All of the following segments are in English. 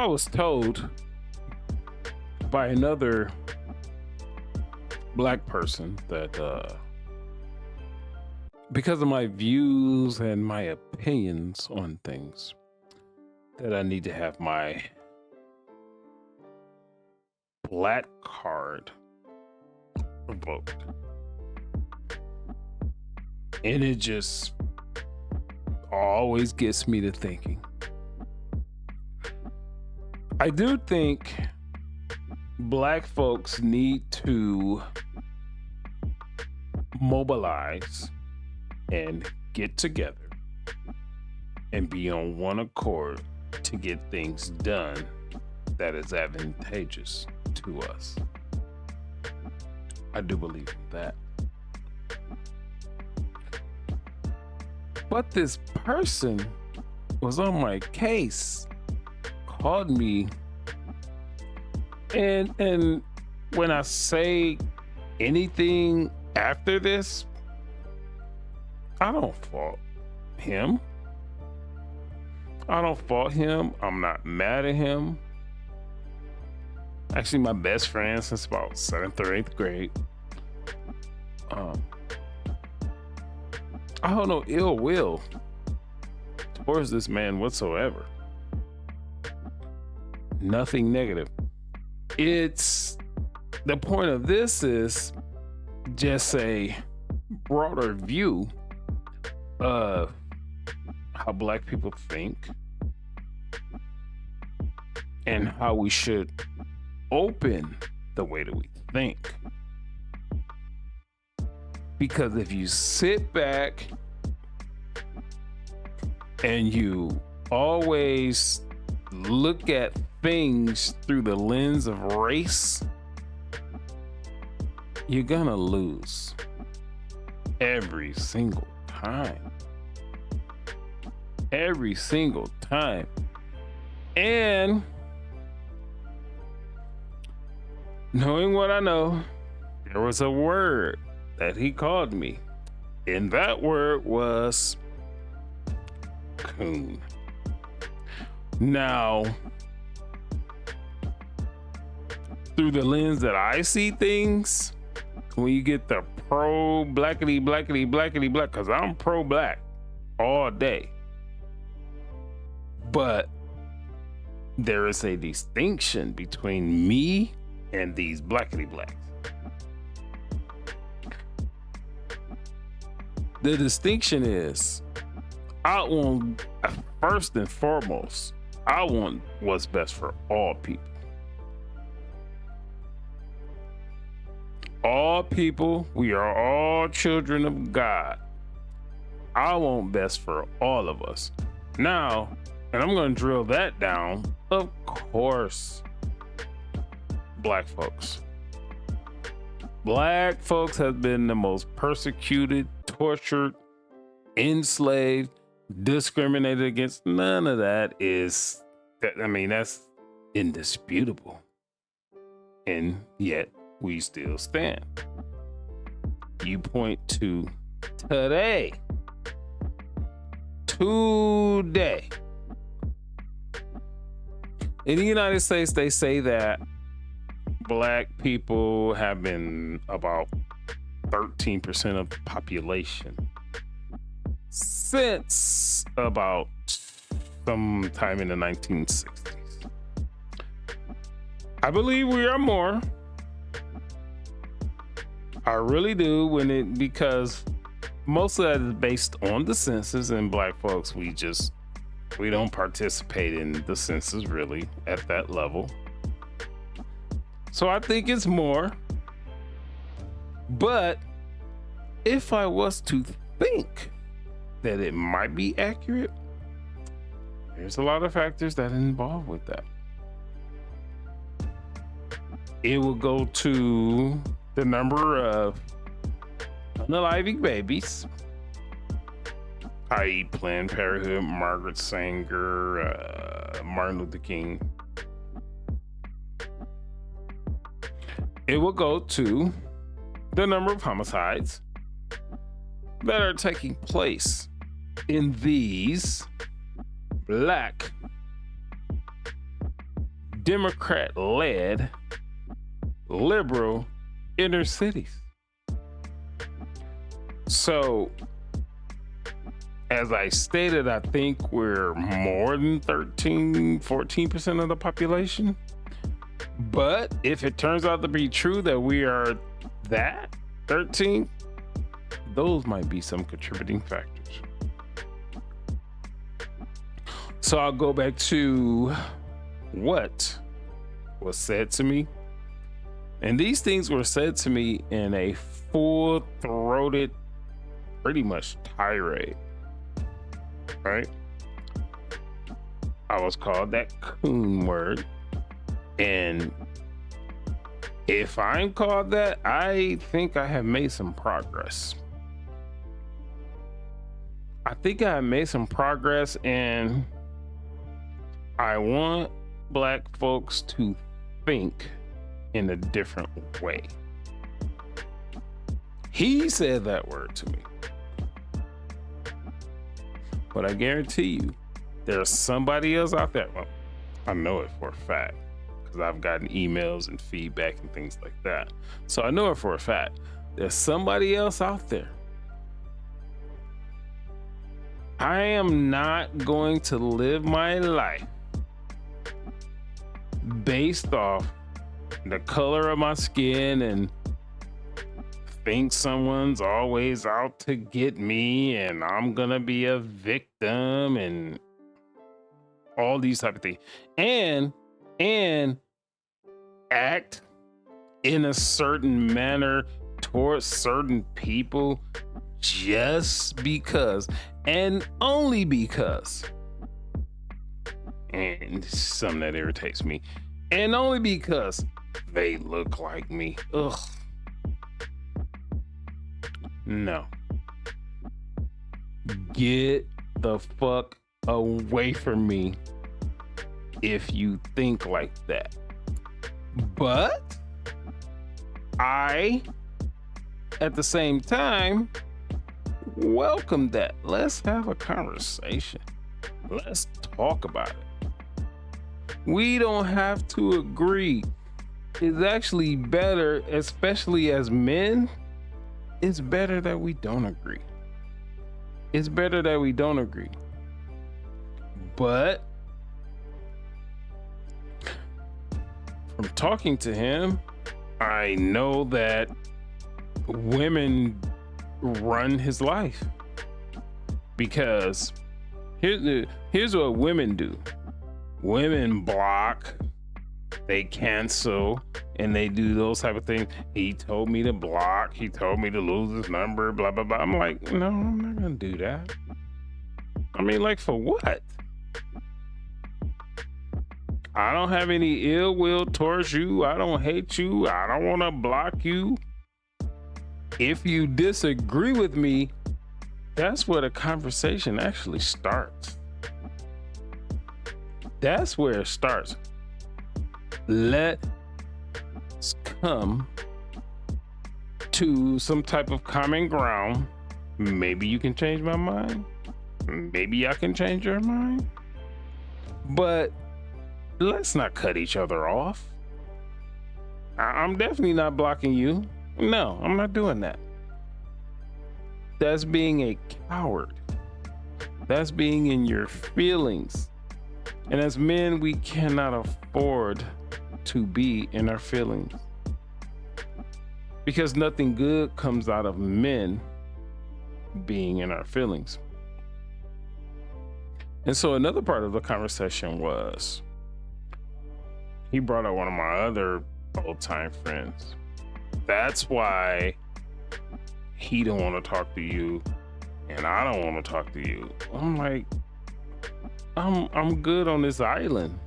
I was told by another black person that because of my views and my opinions on things, that I need to have my black card revoked. And it just always gets me to thinking. I do think black folks need to mobilize and get together and be on one accord to get things done that is advantageous to us. I do believe in that. But this person was on my case, called me, and when I say anything after this, I don't fault him. I'm not mad at him. Actually, my best friend since about 7th or 8th grade. I have no ill will towards this man whatsoever. Nothing negative. It's the point of this is just a broader view of how black people think and how we should open the way that we think. Because if you sit back and you always look at things through the lens of race, you're gonna lose every single time. Every single time. And knowing what I know, there was a word that he called me, and that word was coon. Now, through the lens that I see things, when you get the pro blackity black, because I'm pro black all day, but there is a distinction between me and these blackity blacks. The distinction is, I want, first and foremost, I want what's best for all people. All people, we are all children of God. I want best for all of us. Now, and I'm going to drill that down, of course, black folks. Black folks have been the most persecuted, tortured, enslaved, discriminated against. None of that is, that's indisputable. And yet we still stand. You point to today. In the United States, they say that black people have been about 13% of the population since about sometime in the 1960s. I believe we are more. I really do, because most of that is based on the census, and black folks, we don't participate in the census really at that level. So I think it's more. But if I was to think that it might be accurate, there's a lot of factors that are involved with that. It will go to the number of unaliving babies, i.e. Planned Parenthood, Margaret Sanger, Martin Luther King. It will go to the number of homicides that are taking place in these black Democrat-led, liberal inner cities. So, as I stated, I think we're more than 14% of the population. But if it turns out to be true that we are that 13, those might be some contributing factors. So I'll go back to what was said to me. And these things were said to me in a full-throated, pretty much tirade, right? I was called that coon word. And if I'm called that, I think I have made some progress. I think I have made some progress, and I want Black folks to think in a different way. He said that word to me. But I guarantee you, there's somebody else out there. Well, I know it for a fact, because I've gotten emails and feedback and things like that. So I know it for a fact. There's somebody else out there. I am not going to live my life based off the color of my skin and think someone's always out to get me and I'm gonna be a victim and all these type of things. And act in a certain manner towards certain people just because and only because, and something that irritates me, and only because they look like me. Ugh. No. Get the fuck away from me if you think like that. But I, at the same time, welcome that. Let's have a conversation. Let's talk about it. We don't have to agree. It's actually better, especially as men, it's better that we don't agree. It's better that we don't agree. But from talking to him, I know that women run his life, because here's what women do. Women block, they cancel, and they do those type of things. He told me to block, he told me to lose his number, blah blah blah. I'm like, no, I'm not gonna do that. I mean, like, for what? I don't have any ill will towards you. I don't hate you. I don't want to block you. If you disagree with me, that's where the conversation actually starts. That's where it starts. Let's come to some type of common ground. Maybe you can change my mind. Maybe I can change your mind. But let's not cut each other off. I'm definitely not blocking you. No, I'm not doing that. That's being a coward. That's being in your feelings. And as men, we cannot afford to be in our feelings, because nothing good comes out of men being in our feelings. And so another part of the conversation was, he brought up one of my other old-time friends. That's why he don't want to talk to you and I don't want to talk to you. I'm like, I'm good on this island,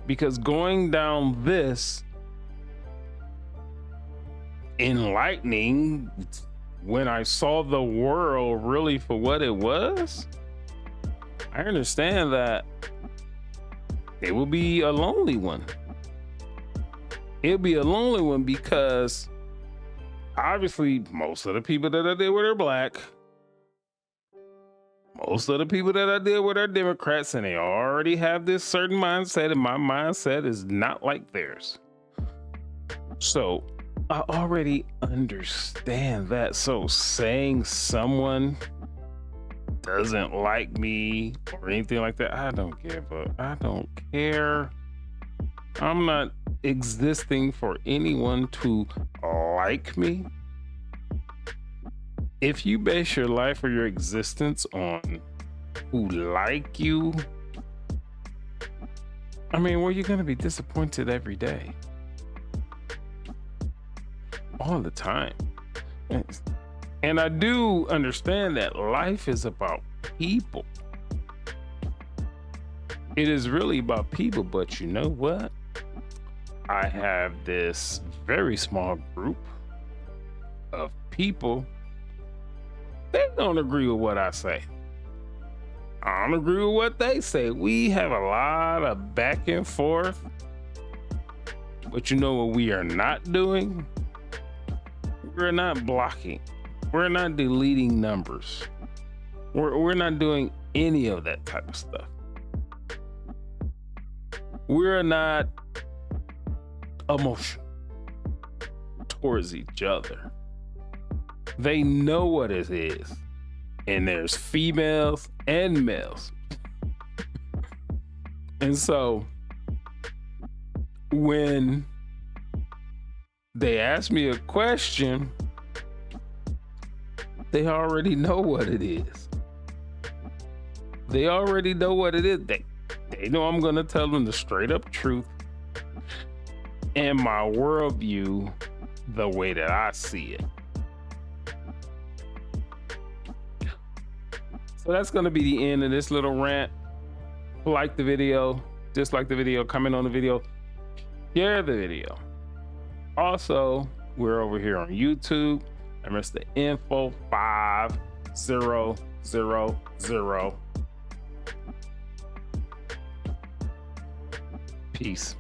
because going down this enlightening, when I saw the world really for what it was, I understand that it will be a lonely one. It'll be a lonely one because obviously most of the people that I deal with are Black. Most of the people that I deal with are Democrats, and they already have this certain mindset, and my mindset is not like theirs. So I already understand that. So saying someone doesn't like me or anything like that, I don't give a, I don't care. I'm not existing for anyone to like me. If you base your life or your existence on who like you, I mean, well, you're going to be disappointed every day, all the time. And I do understand that life is about people. It is really about people, but you know what? I have this very small group of people. They don't agree with what I say. I don't agree with what they say. We have a lot of back and forth. But you know what we are not doing? We're not blocking. We're not deleting numbers. We're not doing any of that type of stuff. We're not emotional towards each other. They know what it is. And there's females and males. And so when they ask me a question, they already know what it is. They already know what it is. They know I'm going to tell them the straight up truth and my worldview the way that I see it. So that's going to be the end of this little rant. Like the video, dislike the video, comment on the video, share the video. Also, we're over here on YouTube. And Mr. Info 5000. Peace.